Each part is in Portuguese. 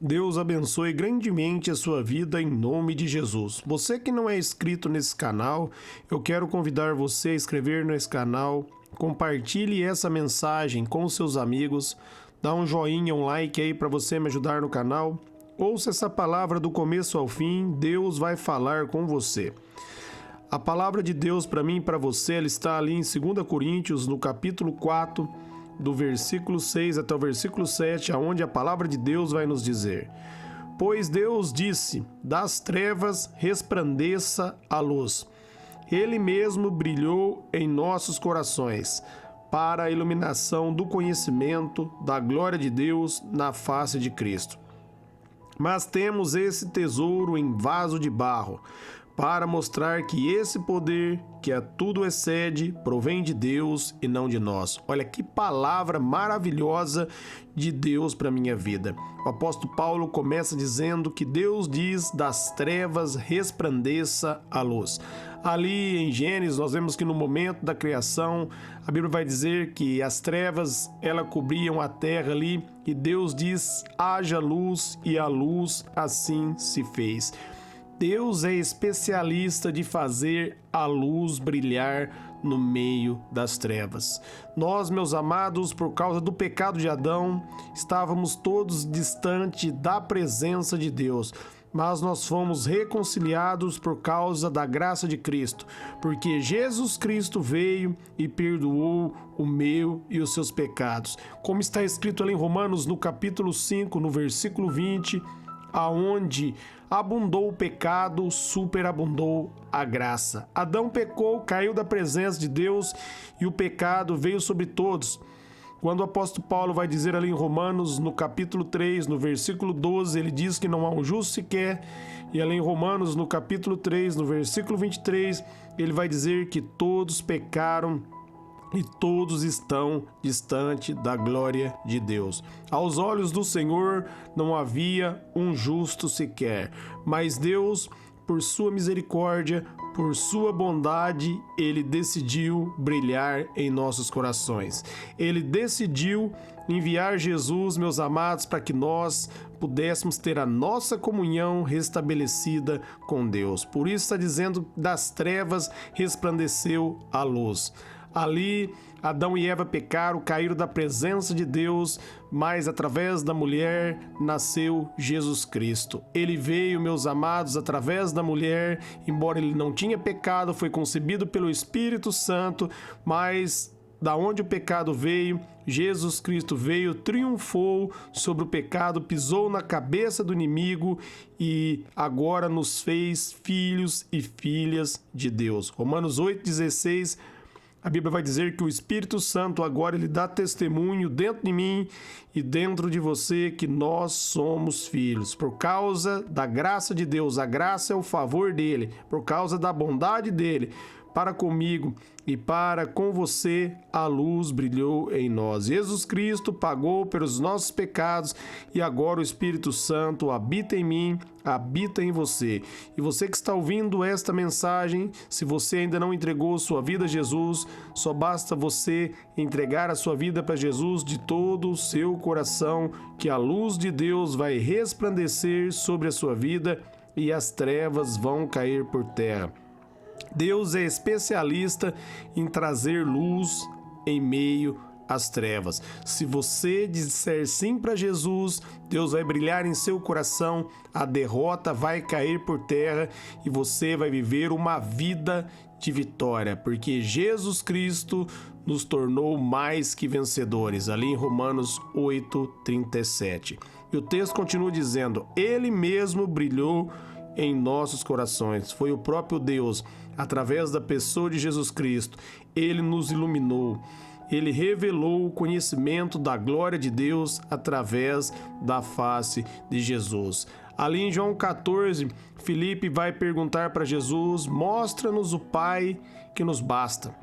Deus abençoe grandemente a sua vida em nome de Jesus. Você que não é inscrito nesse canal, eu quero convidar você a inscrever nesse canal, compartilhe essa mensagem com seus amigos, dá um joinha, um like aí para você me ajudar no canal. Ouça essa palavra do começo ao fim, Deus vai falar com você. A palavra de Deus para mim e para você, ela está ali em 2 Coríntios, no capítulo 4, do versículo 6 até o versículo 7, aonde a palavra de Deus vai nos dizer: Pois Deus disse, das trevas resplandeça a luz. Ele mesmo brilhou em nossos corações, para a iluminação do conhecimento da glória de Deus na face de Cristo. Mas temos esse tesouro em vaso de barro, para mostrar que esse poder, que a tudo excede, provém de Deus e não de nós. Olha que palavra maravilhosa de Deus para a minha vida. O apóstolo Paulo começa dizendo que Deus diz, das trevas resplandeça a luz. Ali em Gênesis nós vemos que no momento da criação, a Bíblia vai dizer que as trevas, elas cobriam a terra ali, e Deus diz, haja luz, e a luz assim se fez. Deus é especialista de fazer a luz brilhar no meio das trevas. Nós, meus amados, por causa do pecado de Adão, estávamos todos distantes da presença de Deus. Mas nós fomos reconciliados por causa da graça de Cristo, porque Jesus Cristo veio e perdoou o meu e os seus pecados. Como está escrito ali em Romanos, no capítulo 5, no versículo 20, aonde abundou o pecado, superabundou a graça. Adão pecou, caiu da presença de Deus e o pecado veio sobre todos. Quando o apóstolo Paulo vai dizer ali em Romanos, no capítulo 3, no versículo 12, ele diz que não há um justo sequer. E ali em Romanos, no capítulo 3, no versículo 23, ele vai dizer que todos pecaram e todos estão distante da glória de Deus. Aos olhos do Senhor não havia um justo sequer, mas Deus, por sua misericórdia, por sua bondade, Ele decidiu brilhar em nossos corações. Ele decidiu enviar Jesus, meus amados, para que nós pudéssemos ter a nossa comunhão restabelecida com Deus. Por isso está dizendo, das trevas resplandeceu a luz. Ali, Adão e Eva pecaram, caíram da presença de Deus, mas através da mulher nasceu Jesus Cristo. Ele veio, meus amados, através da mulher, embora ele não tinha pecado, foi concebido pelo Espírito Santo, mas da onde o pecado veio, Jesus Cristo veio, triunfou sobre o pecado, pisou na cabeça do inimigo e agora nos fez filhos e filhas de Deus. Romanos 8,16, a Bíblia vai dizer que o Espírito Santo agora ele dá testemunho dentro de mim e dentro de você que nós somos filhos. Por causa da graça de Deus, a graça é o favor dele, por causa da bondade dele, para comigo e para com você, a luz brilhou em nós. Jesus Cristo pagou pelos nossos pecados e agora o Espírito Santo habita em mim, habita em você. E você que está ouvindo esta mensagem, se você ainda não entregou sua vida a Jesus, só basta você entregar a sua vida para Jesus de todo o seu coração, que a luz de Deus vai resplandecer sobre a sua vida e as trevas vão cair por terra. Deus é especialista em trazer luz em meio às trevas. Se você disser sim para Jesus, Deus vai brilhar em seu coração, a derrota vai cair por terra e você vai viver uma vida de vitória, porque Jesus Cristo nos tornou mais que vencedores, ali em Romanos 8:37. E o texto continua dizendo, Ele mesmo brilhou em nossos corações. Foi o próprio Deus, através da pessoa de Jesus Cristo, Ele nos iluminou. Ele revelou o conhecimento da glória de Deus através da face de Jesus. Ali em João 14, Filipe vai perguntar para Jesus, mostra-nos o Pai que nos basta.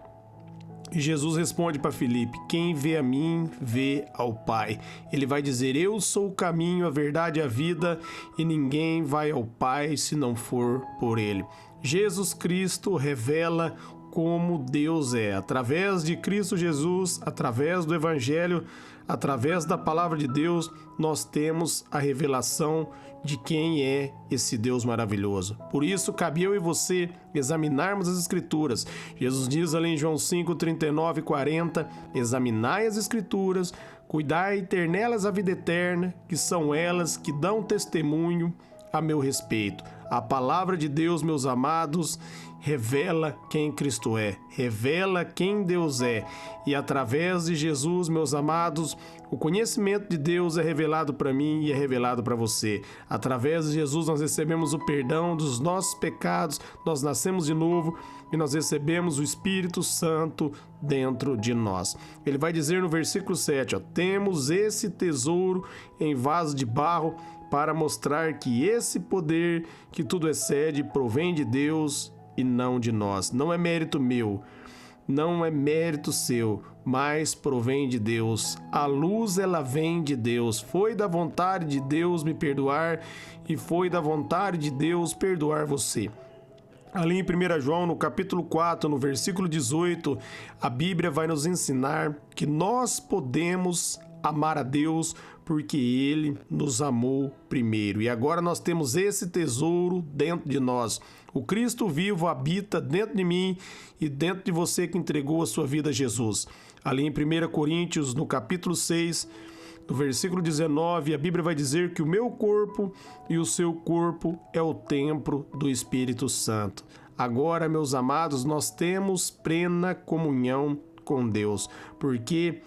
E Jesus responde para Filipe, quem vê a mim, vê ao Pai. Ele vai dizer, eu sou o caminho, a verdade e a vida, e ninguém vai ao Pai se não for por Ele. Jesus Cristo revela como Deus é. Através de Cristo Jesus, através do Evangelho, através da palavra de Deus, nós temos a revelação de quem é esse Deus maravilhoso. Por isso, cabe eu e você examinarmos as Escrituras. Jesus diz ali em João 5, 39 e 40, examinai as Escrituras, cuidai e ter nelas a vida eterna, que são elas que dão testemunho a meu respeito. A palavra de Deus, meus amados, revela quem Cristo é, revela quem Deus é. E através de Jesus, meus amados, o conhecimento de Deus é revelado para mim e é revelado para você. Através de Jesus nós recebemos o perdão dos nossos pecados, nós nascemos de novo e nós recebemos o Espírito Santo dentro de nós. Ele vai dizer no versículo 7, temos esse tesouro em vaso de barro para mostrar que esse poder que tudo excede provém de Deus e não de nós. Não é mérito meu, não é mérito seu, mas provém de Deus. A luz, ela vem de Deus. Foi da vontade de Deus me perdoar e foi da vontade de Deus perdoar você. Ali em 1 João, no capítulo 4, no versículo 18, a Bíblia vai nos ensinar que nós podemos amar a Deus porque Ele nos amou primeiro. E agora nós temos esse tesouro dentro de nós. O Cristo vivo habita dentro de mim e dentro de você que entregou a sua vida a Jesus. Ali em 1 Coríntios, no capítulo 6, no versículo 19, a Bíblia vai dizer que o meu corpo e o seu corpo é o templo do Espírito Santo. Agora, meus amados, nós temos plena comunhão com Deus, porque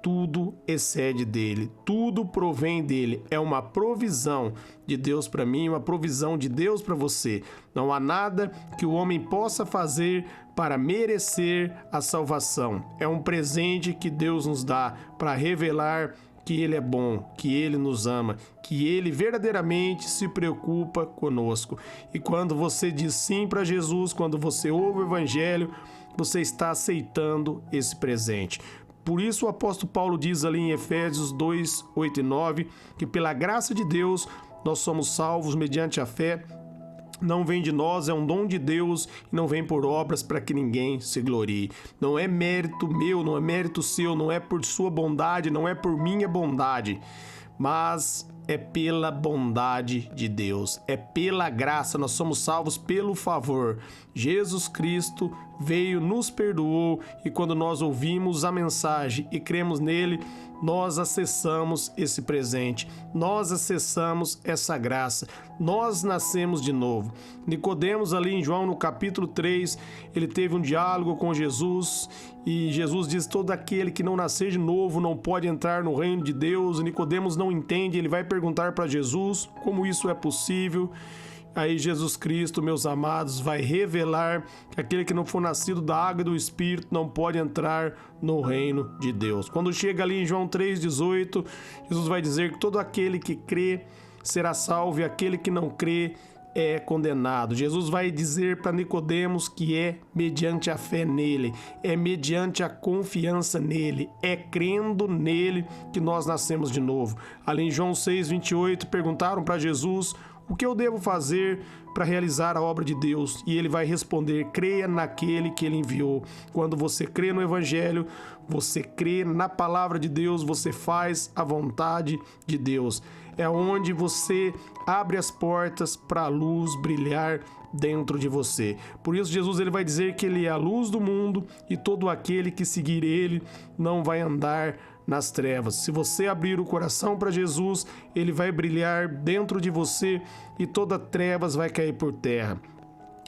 tudo excede dele, tudo provém dele, é uma provisão de Deus para mim, uma provisão de Deus para você. Não há nada que o homem possa fazer para merecer a salvação. É um presente que Deus nos dá para revelar que Ele é bom, que Ele nos ama, que Ele verdadeiramente se preocupa conosco. E quando você diz sim para Jesus, quando você ouve o Evangelho, você está aceitando esse presente. Por isso o apóstolo Paulo diz ali em Efésios 2, 8 e 9, que pela graça de Deus nós somos salvos mediante a fé. Não vem de nós, é um dom de Deus e não vem por obras para que ninguém se glorie. Não é mérito meu, não é mérito seu, não é por sua bondade, não é por minha bondade, mas é pela bondade de Deus, é pela graça, nós somos salvos pelo favor. Jesus Cristo veio, nos perdoou e quando nós ouvimos a mensagem e cremos nele, nós acessamos esse presente, nós acessamos essa graça, nós nascemos de novo. Nicodemos ali em João no capítulo 3, ele teve um diálogo com Jesus e Jesus diz, todo aquele que não nascer de novo não pode entrar no reino de Deus. E Nicodemos não entende, ele vai perguntar para Jesus como isso é possível. Aí Jesus Cristo, meus amados, vai revelar que aquele que não for nascido da água e do Espírito não pode entrar no reino de Deus. Quando chega ali em João 3,18, Jesus vai dizer que todo aquele que crê será salvo e aquele que não crê é condenado. Jesus vai dizer para Nicodemos que é mediante a fé nele, é mediante a confiança nele, é crendo nele que nós nascemos de novo. Ali em João 6,28, perguntaram para Jesus, o que eu devo fazer para realizar a obra de Deus? E ele vai responder, creia naquele que ele enviou. Quando você crê no Evangelho, você crê na palavra de Deus, você faz a vontade de Deus. É onde você abre as portas para a luz brilhar dentro de você. Por isso Jesus ele vai dizer que ele é a luz do mundo e todo aquele que seguir ele não vai andar nas trevas. Se você abrir o coração para Jesus, ele vai brilhar dentro de você e toda trevas vai cair por terra.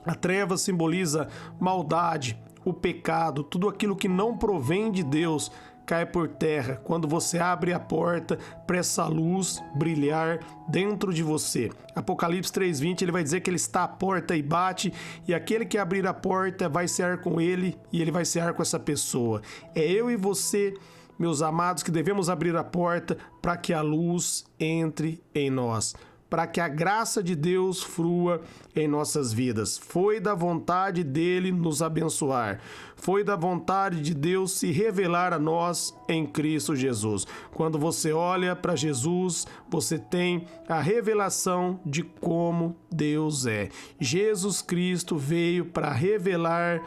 A treva simboliza maldade, o pecado, tudo aquilo que não provém de Deus cai por terra quando você abre a porta para essa luz brilhar dentro de você. Apocalipse 3:20, ele vai dizer que ele está à porta e bate, e aquele que abrir a porta vai cear com ele e ele vai cear com essa pessoa. É eu e você, meus amados, que devemos abrir a porta para que a luz entre em nós, para que a graça de Deus frua em nossas vidas. Foi da vontade dele nos abençoar. Foi da vontade de Deus se revelar a nós em Cristo Jesus. Quando você olha para Jesus, você tem a revelação de como Deus é. Jesus Cristo veio para revelar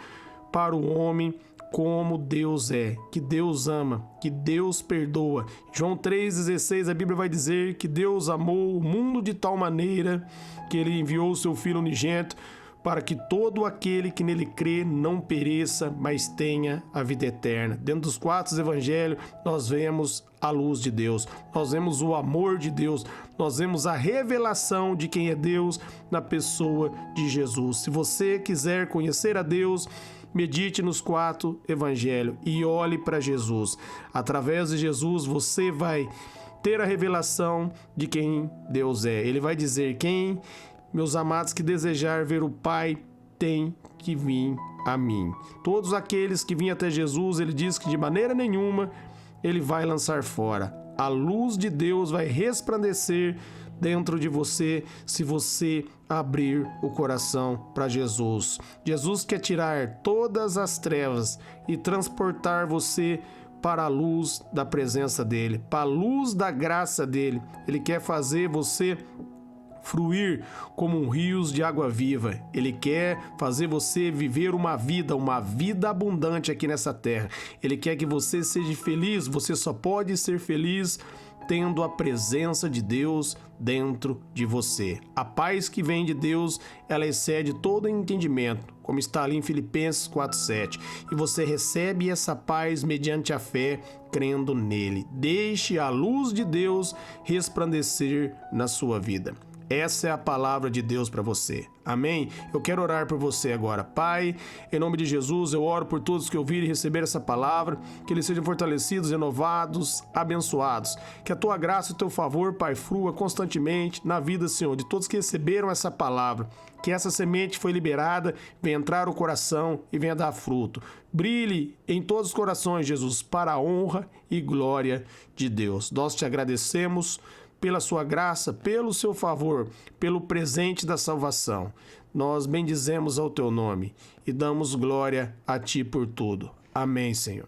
para o homem como Deus é, que Deus ama, que Deus perdoa. João 3,16, a Bíblia vai dizer que Deus amou o mundo de tal maneira que Ele enviou o seu Filho unigênito para que todo aquele que nele crê não pereça, mas tenha a vida eterna. Dentro dos 4 evangelhos, nós vemos a luz de Deus, nós vemos o amor de Deus, nós vemos a revelação de quem é Deus na pessoa de Jesus. Se você quiser conhecer a Deus, medite nos 4 evangelhos e olhe para Jesus. Através de Jesus, você vai ter a revelação de quem Deus é. Ele vai dizer: quem, meus amados, que desejar ver o Pai, tem que vir a mim. Todos aqueles que vêm até Jesus, ele diz que de maneira nenhuma ele vai lançar fora. A luz de Deus vai resplandecer dentro de você se você abrir o coração para Jesus. Jesus quer tirar todas as trevas e transportar você para a luz da presença dele, para a luz da graça dele. Ele quer fazer você fluir como rios de água viva. Ele quer fazer você viver uma vida abundante aqui nessa terra. Ele quer que você seja feliz. Você só pode ser feliz tendo a presença de Deus dentro de você. A paz que vem de Deus, ela excede todo entendimento, como está ali em Filipenses 4:7. E você recebe essa paz mediante a fé, crendo nele. Deixe a luz de Deus resplandecer na sua vida. Essa é a palavra de Deus para você. Amém? Eu quero orar por você agora. Pai, em nome de Jesus, eu oro por todos que ouvirem e receber essa palavra, que eles sejam fortalecidos, renovados, abençoados. Que a tua graça e o teu favor, Pai, flua constantemente na vida, Senhor, de todos que receberam essa palavra. Que essa semente foi liberada, venha entrar no coração e venha dar fruto. Brilhe em todos os corações, Jesus, para a honra e glória de Deus. Nós te agradecemos pela sua graça, pelo seu favor, pelo presente da salvação. Nós bendizemos ao teu nome e damos glória a ti por tudo. Amém, Senhor.